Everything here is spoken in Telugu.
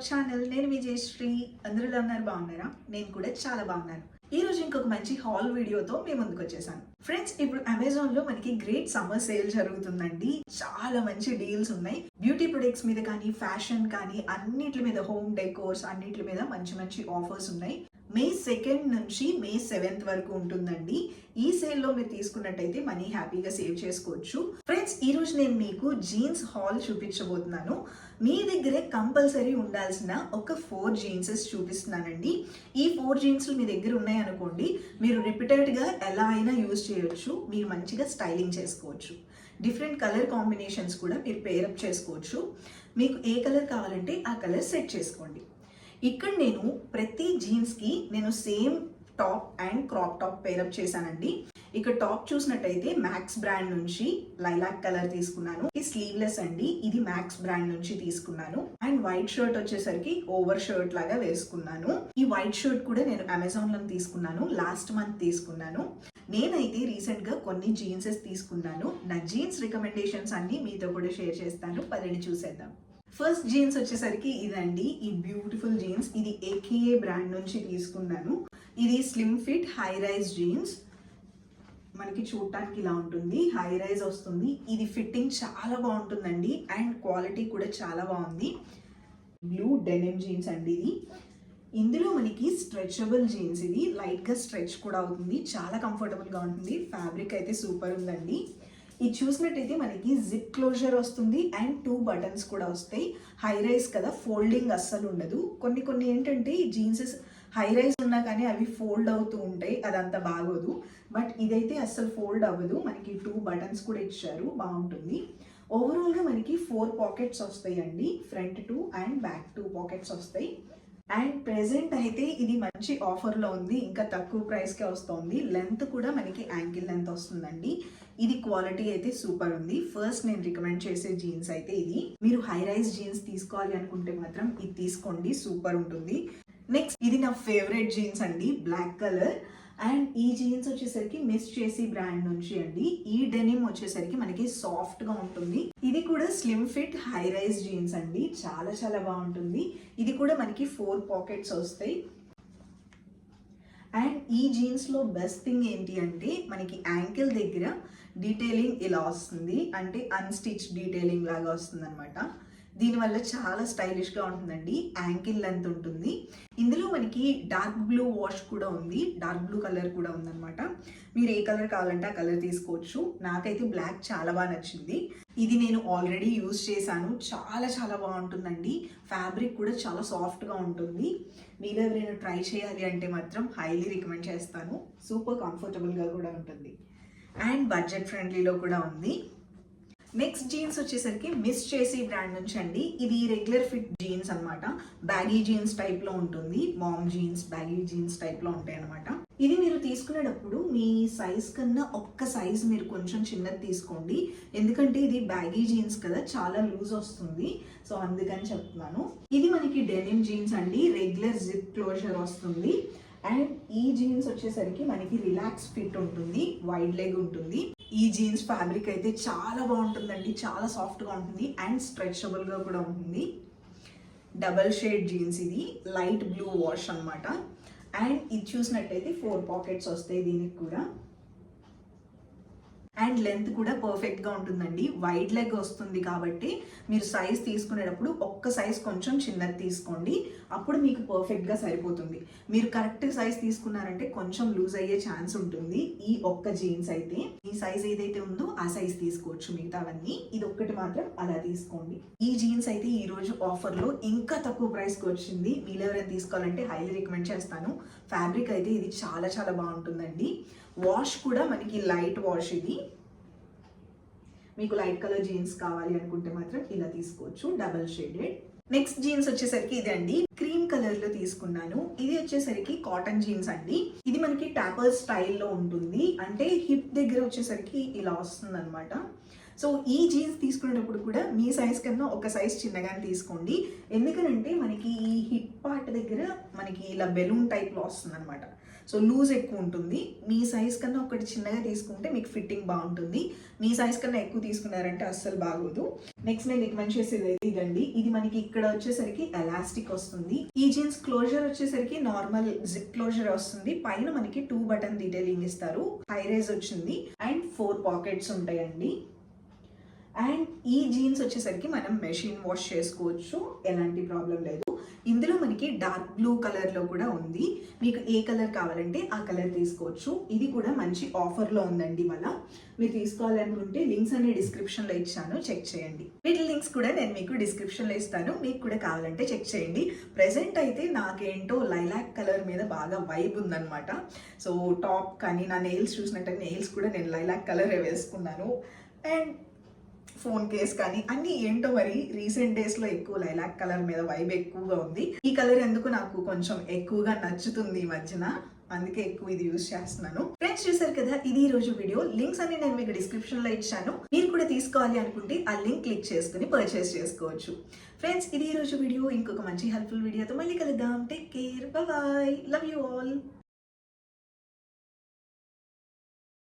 ఛానల్. నేను మీ జయశ్రీ. అందరూ ఎలా ఉన్నారు? బాగున్నారా? నేను కూడా చాలా బాగున్నాను. ఈ రోజు ఇంకొక మంచి హాల్ వీడియోతో మేము ముందుకు వచ్చేసాను. ఫ్రెండ్స్, ఇప్పుడు అమెజాన్ లో మనకి గ్రేట్ సమ్మర్ సేల్ జరుగుతుందండి. చాలా మంచి డీల్స్ ఉన్నాయి. బ్యూటీ ప్రొడక్ట్స్ మీద కానీ, ఫ్యాషన్ కానీ, అన్నిటి మీద, హోమ్ డెకోర్స్ అన్నిటి మీద మంచి మంచి ఆఫర్స్ ఉన్నాయి. మే 2 నుంచి మే 7 వరకు ఉంటుందండి. ఈ సేల్లో మీరు తీసుకున్నట్టయితే మనీ హ్యాపీగా సేవ్ చేసుకోవచ్చు. ఫ్రెండ్స్, ఈ రోజు నేను మీకు జీన్స్ హాల్ చూపించబోతున్నాను. మీ దగ్గరే కంపల్సరీ ఉండాల్సిన ఒక 4 జీన్సెస్ చూపిస్తున్నానండి. ఈ 4 జీన్స్లు మీ దగ్గర ఉన్నాయి అనుకోండి, మీరు రిపీటెడ్గా ఎలా అయినా యూజ్ చేయొచ్చు. మీరు మంచిగా స్టైలింగ్ చేసుకోవచ్చు. డిఫరెంట్ కలర్ కాంబినేషన్స్ కూడా మీరు పేరప్ చేసుకోవచ్చు. మీకు ఏ కలర్ కావాలంటే ఆ కలర్ సెట్ చేసుకోండి. ఇక్కడ నేను ప్రతి జీన్స్కి నేను same top and crop top pair up చేశానండి. ఇక్కడ టాప్ చూసినట్టయితే మ్యాక్స్ బ్రాండ్ నుంచి లైలాక్ కలర్ తీసుకున్నాను. ఇది స్లీవ్లెస్ అండి. ఇది మ్యాక్స్ బ్రాండ్ నుంచి తీసుకున్నాను. అండ్ వైట్ షర్ట్ వచ్చేసరికి ఓవర్ షర్ట్ లాగా వేసుకున్నాను. ఈ వైట్ షర్ట్ కూడా నేను అమెజాన్ లో తీసుకున్నాను. లాస్ట్ మంత్ తీసుకున్నాను. నేనైతే రీసెంట్ గా కొన్ని జీన్సెస్ తీసుకున్నాను. నా జీన్స్ రికమెండేషన్స్ అన్ని మీతో కూడా షేర్ చేస్తాను. పదండి చూసేద్దాం. ఫస్ట్ జీన్స్ వచ్చేసరికి ఇదండి. ఈ బ్యూటిఫుల్ జీన్స్. ఇది ఏకేఏ బ్రాండ్ నుంచి తీసుకున్నాను. ఇది slim fit high rise jeans. మనకి చూడటానికి ఇలా ఉంటుంది. హై రైజ్ వస్తుంది. ఇది ఫిట్టింగ్ చాలా బాగుంటుందండి. అండ్ క్వాలిటీ కూడా చాలా బాగుంది. బ్లూ డెనిమ్ జీన్స్ అండి ఇది. ఇందులో మనకి స్ట్రెచబుల్ జీన్స్. ఇది లైట్గా స్ట్రెచ్ కూడా అవుతుంది. చాలా కంఫర్టబుల్గా ఉంటుంది. ఫ్యాబ్రిక్ అయితే సూపర్ ఉందండి. ఇది చూసినట్టయితే మనకి జిప్ క్లోజర్ వస్తుంది అండ్ 2 బటన్స్ కూడా వస్తాయి. హై రైజ్ కదా, ఫోల్డింగ్ అస్సలు ఉండదు. కొన్ని ఏంటంటే ఈ జీన్సెస్ హై రైజ్ ఉన్నా కానీ అవి ఫోల్డ్ అవుతూ ఉంటాయి. అదంతా బాగోదు. బట్ ఇదైతే అస్సలు ఫోల్డ్ అవ్వదు. మనకి 2 బటన్స్ కూడా ఇచ్చారు. బాగుంటుంది. ఓవరాల్గా మనకి 4 పాకెట్స్ వస్తాయి అండి. ఫ్రంట్ 2 అండ్ బ్యాక్ 2 పాకెట్స్ వస్తాయి. అండ్ ప్రెజెంట్ అయితే ఇది మంచి ఆఫర్లో ఉంది. ఇంకా తక్కువ ప్రైస్కే వస్తుంది. లెంత్ కూడా మనకి యాంకిల్ లెంత్ వస్తుందండి. ఇది క్వాలిటీ అయితే సూపర్ ఉంది. ఫస్ట్ నేను రికమెండ్ చేసే జీన్స్ అయితే ఇది. మీరు హై రైజ్ జీన్స్ తీసుకోవాలి అనుకుంటే మాత్రం ఇది తీసుకోండి. సూపర్ ఉంటుంది. నెక్స్ట్ ఇది నా ఫేవరెట్ జీన్స్ అండి. Black colour. అండ్ ఈ జీన్స్ వచ్చేసరికి మిస్ చేసి బ్రాండ్ నుంచి అండి. ఈ డెనిమ్ వచ్చేసరికి మనకి సాఫ్ట్ గా ఉంటుంది. ఇది కూడా slim fit high rise jeans అండి. చాలా చాలా బాగుంటుంది. ఇది కూడా మనకి 4 పాకెట్స్ వస్తాయి. అండ్ ఈ జీన్స్ లో బెస్ట్ థింగ్ ఏంటి అంటే మనకి యాంకిల్ దగ్గర డీటెయిలింగ్ ఇలా వస్తుంది. అంటే అన్స్టిచ్ డీటెయిలింగ్ లాగా వస్తుంది అనమాట. దీనివల్ల చాలా స్టైలిష్గా ఉంటుందండి. యాంకిల్ లెంత్ ఉంటుంది. ఇందులో మనకి డార్క్ బ్లూ వాష్ కూడా ఉంది. డార్క్ బ్లూ కలర్ కూడా ఉందన్నమాట. మీరు ఏ కలర్ కావాలంటే ఆ కలర్ తీసుకోవచ్చు. నాకైతే బ్లాక్ చాలా బాగా నచ్చింది. ఇది నేను ఆల్రెడీ యూజ్ చేశాను. చాలా చాలా బాగుంటుందండి. ఫ్యాబ్రిక్ కూడా చాలా సాఫ్ట్గా ఉంటుంది. మీరు ఎవరైనా ట్రై చేయాలి అంటే మాత్రం హైలీ రికమెండ్ చేస్తాను. సూపర్ కంఫర్టబుల్గా కూడా ఉంటుంది. అండ్ బడ్జెట్ ఫ్రెండ్లీలో కూడా ఉంది. నెక్స్ట్ జీన్స్ వచ్చేసరికి మిస్ చేసి బ్రాండ్ నుంచి అండి. ఇది రెగ్యులర్ ఫిట్ జీన్స్ అనమాట. బ్యాగీ జీన్స్ టైప్ లో ఉంటుంది. Mom jeans, baggy jeans type లో ఉంటాయి అనమాట. ఇది మీరు తీసుకునేటప్పుడు మీ సైజ్ కన్నా ఒక్క సైజ్ మీరు కొంచెం చిన్నది తీసుకోండి. ఎందుకంటే ఇది బ్యాగీ జీన్స్ కదా, చాలా లూజ్ వస్తుంది. సో అందుకని చెప్తున్నాను. ఇది మనకి డెనిమ్ జీన్స్ అండి. రెగ్యులర్ జిప్ క్లోజర్ వస్తుంది. అండ్ ఈ జీన్స్ వచ్చేసరికి మనకి రిలాక్స్ ఫిట్ ఉంటుంది. వైడ్ లెగ్ ఉంటుంది. ఈ జీన్స్ ఫ్యాబ్రిక్ అయితే చాలా బాగుంటుందండి. చాలా సాఫ్ట్గా ఉంటుంది అండ్ స్ట్రెచబుల్గా కూడా ఉంటుంది. Double shade jeans. ఇది లైట్ బ్లూ వాష్ అనమాట. అండ్ ఇది చూసినట్టయితే 4 పాకెట్స్ వస్తాయి దీనికి కూడా. అండ్ లెంత్ కూడా పర్ఫెక్ట్గా ఉంటుందండి. వైడ్ లెగ్ వస్తుంది కాబట్టి మీరు సైజ్ తీసుకునేటప్పుడు ఒక్క సైజ్ కొంచెం చిన్నది తీసుకోండి. అప్పుడు మీకు పర్ఫెక్ట్గా సరిపోతుంది. మీరు కరెక్ట్ సైజ్ తీసుకున్నారంటే కొంచెం లూజ్ అయ్యే ఛాన్స్ ఉంటుంది. ఈ ఒక్క జీన్స్ అయితే ఈ సైజ్ ఏదైతే ఉందో ఆ సైజ్ తీసుకోవచ్చు. మిగతావన్నీ ఇది ఒక్కటి మాత్రం అలా తీసుకోండి. ఈ జీన్స్ అయితే ఈ రోజు ఆఫర్లో ఇంకా తక్కువ ప్రైస్కి వచ్చింది. మీరు ఎవరైనా తీసుకోవాలంటే హైలీ రికమెండ్ చేస్తాను. ఫ్యాబ్రిక్ అయితే ఇది చాలా చాలా బాగుంటుందండి. వాష్ కూడా మనకి లైట్ వాష్. ఇది మీకు లైట్ కలర్ జీన్స్ కావాలి అనుకుంటే మాత్రం ఇలా తీసుకోవచ్చు. Double shaded. నెక్స్ట్ జీన్స్ వచ్చేసరికి ఇదండి. క్రీమ్ కలర్ లో తీసుకున్నాను. ఇది వచ్చేసరికి కాటన్ జీన్స్ అండి. ఇది మనకి టాపర్ స్టైల్లో ఉంటుంది. అంటే హిప్ దగ్గర వచ్చేసరికి ఇలా వస్తుంది అనమాట. సో ఈ జీన్స్ తీసుకునేటప్పుడు కూడా మీ సైజ్ కన్నా ఒక సైజ్ చిన్నగానే తీసుకోండి. ఎందుకంటే మనకి ఈ హిప్ పార్ట్ దగ్గర మనకి ఇలా బెలూన్ టైప్లో వస్తుంది అనమాట. సో లూజ్ ఎక్కువ ఉంటుంది. మీ సైజ్ కన్నా ఒకటి చిన్నగా తీసుకుంటే మీకు ఫిట్టింగ్ బాగుంటుంది. మీ సైజ్ కన్నా ఎక్కువ తీసుకున్నారంటే అస్సలు బాగోదు. నెక్స్ట్ నేను రికమెండ్ చేసేది ఇదండి. ఇది మనకి ఇక్కడ వచ్చేసరికి ఎలాస్టిక్ వస్తుంది. ఈ జీన్స్ క్లోజర్ వచ్చేసరికి నార్మల్ జిప్ క్లోజర్ వస్తుంది. పైన మనకి 2 బటన్ డీటెయిలింగ్ ఇస్తారు. హై రైజ్ వచ్చింది అండ్ 4 పాకెట్స్ ఉంటాయండి. అండ్ ఈ జీన్స్ వచ్చేసరికి మనం మెషిన్ వాష్ చేసుకోవచ్చు, ఎలాంటి ప్రాబ్లం లేదు. ఇందులో మనకి డార్క్ బ్లూ కలర్లో కూడా ఉంది. మీకు ఏ కలర్ కావాలంటే ఆ కలర్ తీసుకోవచ్చు. ఇది కూడా మంచి ఆఫర్లో ఉందండి. మళ్ళీ మీరు తీసుకోవాలనుకుంటే లింక్స్ అనే డిస్క్రిప్షన్లో ఇచ్చాను, చెక్ చేయండి. వీటి లింక్స్ కూడా నేను మీకు డిస్క్రిప్షన్లో ఇస్తాను, మీకు కూడా కావాలంటే చెక్ చేయండి. ప్రెసెంట్ అయితే నాకేంటో లైలాక్ కలర్ మీద బాగా వైబ్ ఉందన్నమాట. సో టాప్ కానీ నా నెయిల్స్ చూసినట్టే నెయిల్స్ కూడా నేను లైలాక్ కలరే వేసుకున్నాను. అండ్ ఫోన్ కేస్ కానీ అన్ని ఏంటో మరి రీసెంట్ డేస్ లో ఎక్కువ లైలాక్ కలర్ మీద వైబ్ ఎక్కువగా ఉంది. ఈ కలర్ ఎందుకు నాకు కొంచెం ఎక్కువగా నచ్చుతుంది ఈ మధ్యన, అందుకే ఎక్కువ ఇది యూజ్ చేస్తున్నాను. ఫ్రెండ్స్ చూసారు కదా, ఇది ఈ రోజు వీడియో. లింక్స్ అన్ని నేను మీకు డిస్క్రిప్షన్ లో ఇచ్చాను. మీరు కూడా తీసుకోవాలి అనుకుంటే ఆ లింక్ క్లిక్ చేసుకుని పర్చేస్ చేసుకోవచ్చు. ఫ్రెండ్స్ ఇది ఈ రోజు వీడియో. ఇంకొక మంచి హెల్ప్ఫుల్ వీడియోతో మళ్ళీ కలుద్దాం. Take care, by by, love you all.